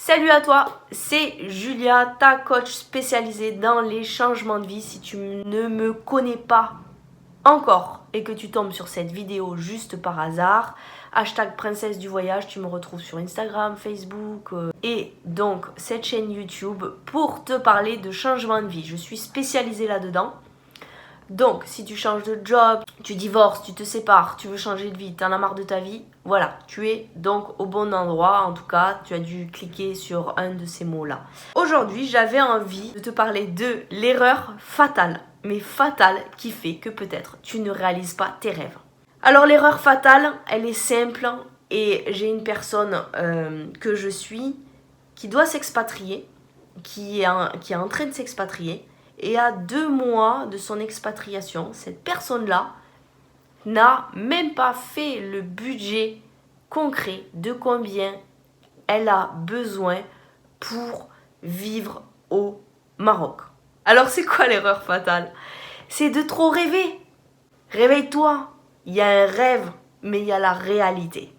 Salut à toi, c'est Julia, ta coach spécialisée dans les changements de vie. Si tu ne me connais pas encore et que tu tombes sur cette vidéo juste par hasard, hashtag princesse du voyage, tu me retrouves sur Instagram, Facebook et donc cette chaîne YouTube pour te parler de changement de vie. Je suis spécialisée là-dedans. Donc, si tu changes de job, tu divorces, tu te sépares, tu veux changer de vie, tu en as marre de ta vie, voilà, tu es donc au bon endroit. En tout cas, tu as dû cliquer sur un de ces mots-là. Aujourd'hui, j'avais envie de te parler de l'erreur fatale, mais fatale, qui fait que peut-être tu ne réalises pas tes rêves. Alors, l'erreur fatale, elle est simple et j'ai une personne que je suis qui doit s'expatrier, qui est en train de s'expatrier. Et à 2 mois de son expatriation, cette personne-là n'a même pas fait le budget concret de combien elle a besoin pour vivre au Maroc. Alors c'est quoi l'erreur fatale? C'est de trop rêver. Réveille-toi, il y a un rêve, mais il y a la réalité.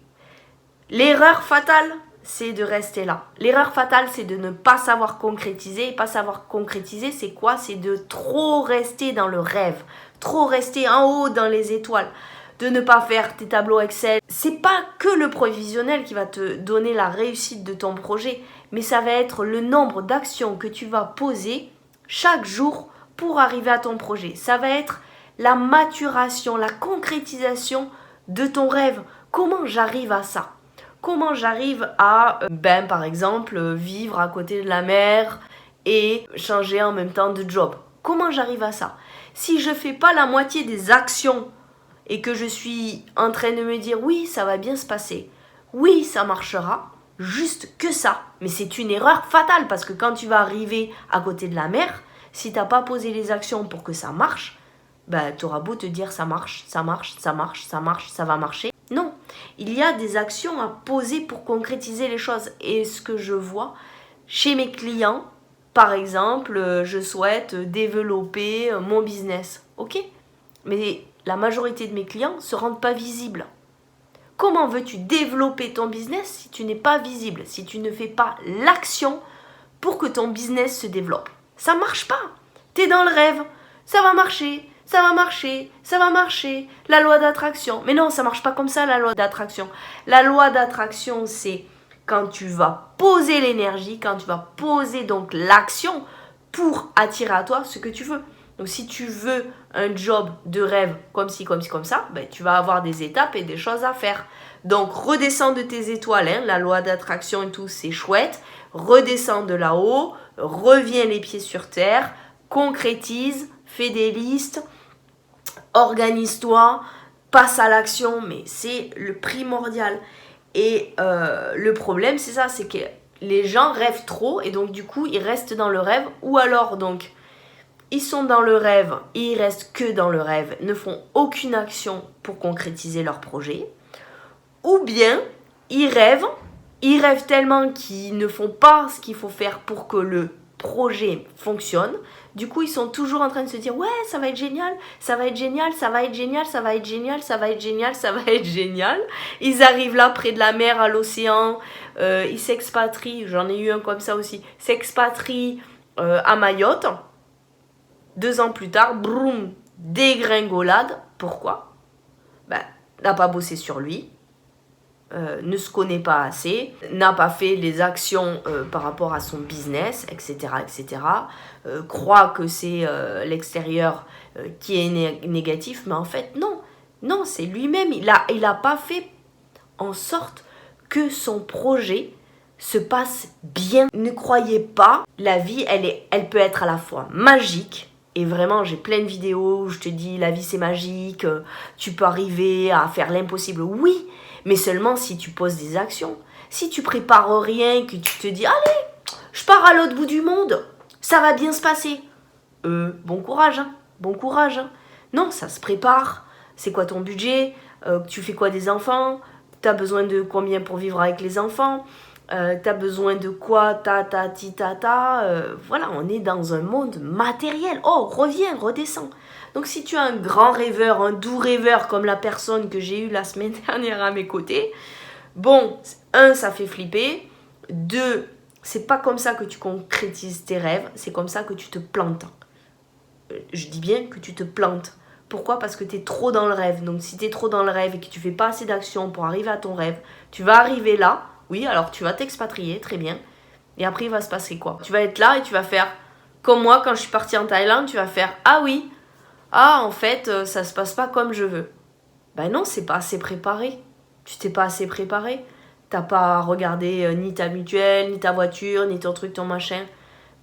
L'erreur fatale, c'est de rester là. L'erreur fatale, c'est de ne pas savoir concrétiser. Et pas savoir concrétiser, c'est quoi? C'est de trop rester dans le rêve, trop rester en haut dans les étoiles, de ne pas faire tes tableaux Excel. C'est pas que le provisionnel qui va te donner la réussite de ton projet, mais ça va être le nombre d'actions que tu vas poser chaque jour pour arriver à ton projet. Ça va être la maturation, la concrétisation de ton rêve. Comment j'arrive à ça? Comment j'arrive à, par exemple, vivre à côté de la mer et changer en même temps de job? Comment j'arrive à ça? Si je ne fais pas la moitié des actions et que je suis en train de me dire oui, ça va bien se passer, oui, ça marchera, juste que ça. Mais c'est une erreur fatale parce que quand tu vas arriver à côté de la mer, si tu n'as pas posé les actions pour que ça marche, tu auras beau te dire ça marche, ça marche, ça marche, ça marche, ça va marcher. Non, il y a des actions à poser pour concrétiser les choses. Et ce que je vois chez mes clients, par exemple, je souhaite développer mon business. Ok, mais la majorité de mes clients ne se rendent pas visibles. Comment veux-tu développer ton business si tu n'es pas visible, si tu ne fais pas l'action pour que ton business se développe? Ça ne marche pas. Tu es dans le rêve, ça va marcher. Ça va marcher, ça va marcher, la loi d'attraction. Mais non, ça marche pas comme ça, la loi d'attraction. La loi d'attraction, c'est quand tu vas poser l'énergie, quand tu vas poser donc l'action pour attirer à toi ce que tu veux. Donc si tu veux un job de rêve comme ci, comme ci, comme ça, tu vas avoir des étapes et des choses à faire. Donc redescends de tes étoiles, la loi d'attraction et tout, c'est chouette. Redescends de là-haut, reviens les pieds sur terre, concrétise, fais des listes, organise-toi, passe à l'action, mais c'est le primordial. Et le problème, c'est ça, c'est que les gens rêvent trop et donc du coup, ils restent dans le rêve. Ou alors, donc, ils sont dans le rêve et ils restent que dans le rêve, ne font aucune action pour concrétiser leur projet. Ou bien, ils rêvent tellement qu'ils ne font pas ce qu'il faut faire pour que le projet fonctionne. Du coup, ils sont toujours en train de se dire ouais, ça va être génial, ça va être génial, ça va être génial, ça va être génial, ça va être génial, ça va être génial. Ils arrivent là près de la mer, à l'océan, ils s'expatrient, j'en ai eu un comme ça aussi, s'expatrient à Mayotte. 2 ans plus tard, broum, dégringolade. Pourquoi? N'a pas bossé sur lui. Ne se connaît pas assez, n'a pas fait les actions par rapport à son business, etc. etc. Croit que c'est l'extérieur qui est négatif, mais en fait non, c'est lui-même, il a pas fait en sorte que son projet se passe bien. Ne croyez pas, la vie elle peut être à la fois magique. Et vraiment, j'ai plein de vidéos où je te dis la vie c'est magique, tu peux arriver à faire l'impossible. Oui, mais seulement si tu poses des actions. Si tu prépares rien, que tu te dis allez, je pars à l'autre bout du monde, ça va bien se passer. Bon courage, hein, bon courage. Hein. Non, ça se prépare. C'est quoi ton budget? Tu fais quoi des enfants? T'as besoin de combien pour vivre avec les enfants? T'as besoin de quoi? Voilà, on est dans un monde matériel. Oh, reviens, redescends. Donc si tu es un grand rêveur, un doux rêveur comme la personne que j'ai eue la semaine dernière à mes côtés, bon, 1, ça fait flipper. 2, C'est pas comme ça que tu concrétises tes rêves, c'est comme ça que tu te plantes. Je dis bien que tu te plantes. Pourquoi? Parce que tu es trop dans le rêve. Donc si tu es trop dans le rêve et que tu fais pas assez d'actions pour arriver à ton rêve, tu vas arriver là, oui, alors tu vas t'expatrier, très bien. Et après, il va se passer quoi? Tu vas être là et tu vas faire, comme moi, quand je suis partie en Thaïlande, tu vas faire, ah oui, ah en fait, ça se passe pas comme je veux. Ben non, c'est pas assez préparé. Tu t'es pas assez préparé. T'as pas regardé ni ta mutuelle, ni ta voiture, ni ton truc, ton machin.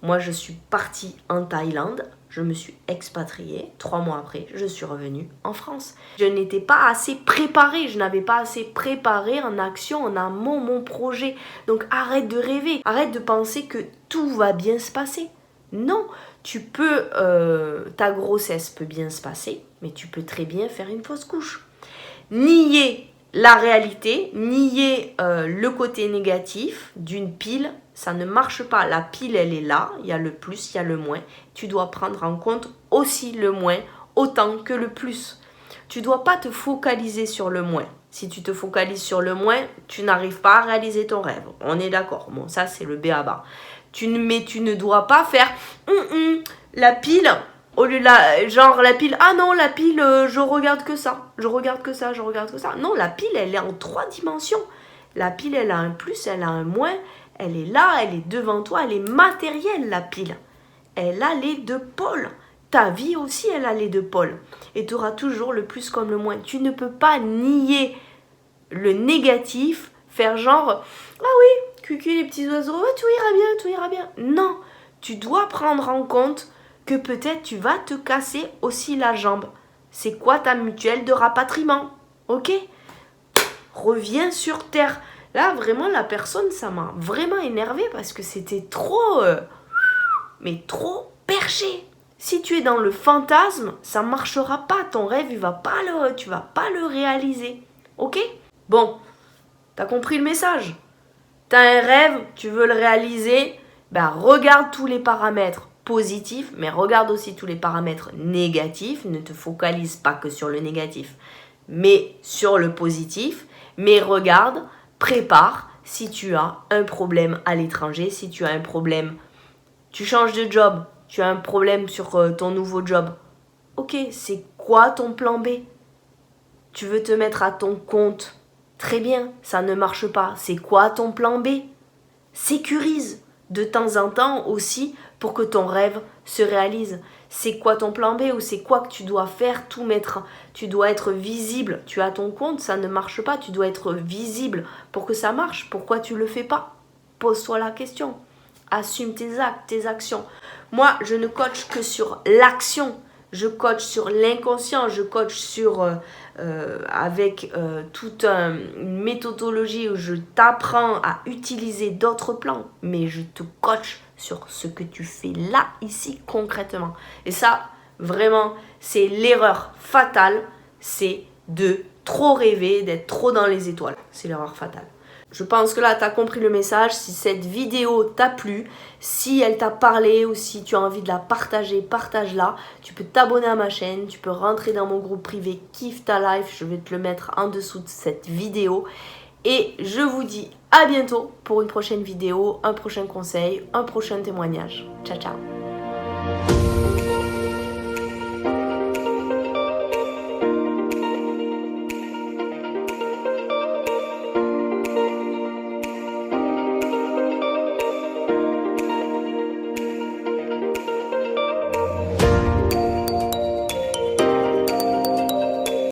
Moi, je suis partie en Thaïlande, je me suis expatriée. 3 mois après, je suis revenue en France. Je n'étais pas assez préparée, je n'avais pas assez préparé en action, en amont, mon projet. Donc arrête de rêver, arrête de penser que tout va bien se passer. Non, ta grossesse peut bien se passer, mais tu peux très bien faire une fausse couche. Nier la réalité, nier le côté négatif d'une pile, ça ne marche pas. La pile, elle est là, il y a le plus, il y a le moins. Tu dois prendre en compte aussi le moins, autant que le plus. Tu ne dois pas te focaliser sur le moins. Si tu te focalises sur le moins, tu n'arrives pas à réaliser ton rêve. On est d'accord. Bon, ça, c'est le b.a.-ba. Mais tu ne dois pas faire la pile... Au lieu de la pile, ah non, la pile, je regarde que ça. Je regarde que ça. Non, la pile, elle est en 3 dimensions. La pile, elle a un plus, elle a un moins. Elle est là, elle est devant toi, elle est matérielle, la pile. Elle a les 2 pôles. Ta vie aussi, elle a les 2 pôles. Et tu auras toujours le plus comme le moins. Tu ne peux pas nier le négatif, faire genre, ah oui, cucu les petits oiseaux, tout ira bien. Non, tu dois prendre en compte que peut-être tu vas te casser aussi la jambe. C'est quoi ta mutuelle de rapatriement? Ok? Reviens sur terre. Là, vraiment, la personne, ça m'a vraiment énervé parce que c'était trop... mais trop perché. Si tu es dans le fantasme, ça ne marchera pas. Ton rêve, tu vas pas le réaliser. Ok? Bon, t'as compris le message? T'as un rêve, tu veux le réaliser, ben regarde tous les paramètres positif, mais regarde aussi tous les paramètres négatifs. Ne te focalise pas que sur le négatif, mais sur le positif. Mais regarde, prépare si tu as un problème à l'étranger, si tu as un problème, tu changes de job, tu as un problème sur ton nouveau job. Ok, c'est quoi ton plan B? Tu veux te mettre à ton compte. Très bien, ça ne marche pas. C'est quoi ton plan B? Sécurise de temps en temps aussi pour que ton rêve se réalise. C'est quoi ton plan B ou c'est quoi que tu dois faire, tout mettre? Tu dois être visible. Tu as ton compte, ça ne marche pas. Tu dois être visible pour que ça marche. Pourquoi tu ne le fais pas? Pose-toi la question. Assume tes actes, tes actions. Moi, je ne coach que sur l'action. Je coach sur l'inconscient. Je coach sur avec toute une méthodologie où je t'apprends à utiliser d'autres plans. Mais je te coach sur ce que tu fais là, ici, concrètement. Et ça, vraiment, c'est l'erreur fatale. C'est de trop rêver, d'être trop dans les étoiles. C'est l'erreur fatale. Je pense que là, tu as compris le message. Si cette vidéo t'a plu, si elle t'a parlé ou si tu as envie de la partager, partage-la. Tu peux t'abonner à ma chaîne, tu peux rentrer dans mon groupe privé Kiffe ta life. Je vais te le mettre en dessous de cette vidéo. Et je vous dis à bientôt pour une prochaine vidéo, un prochain conseil, un prochain témoignage. Ciao, ciao.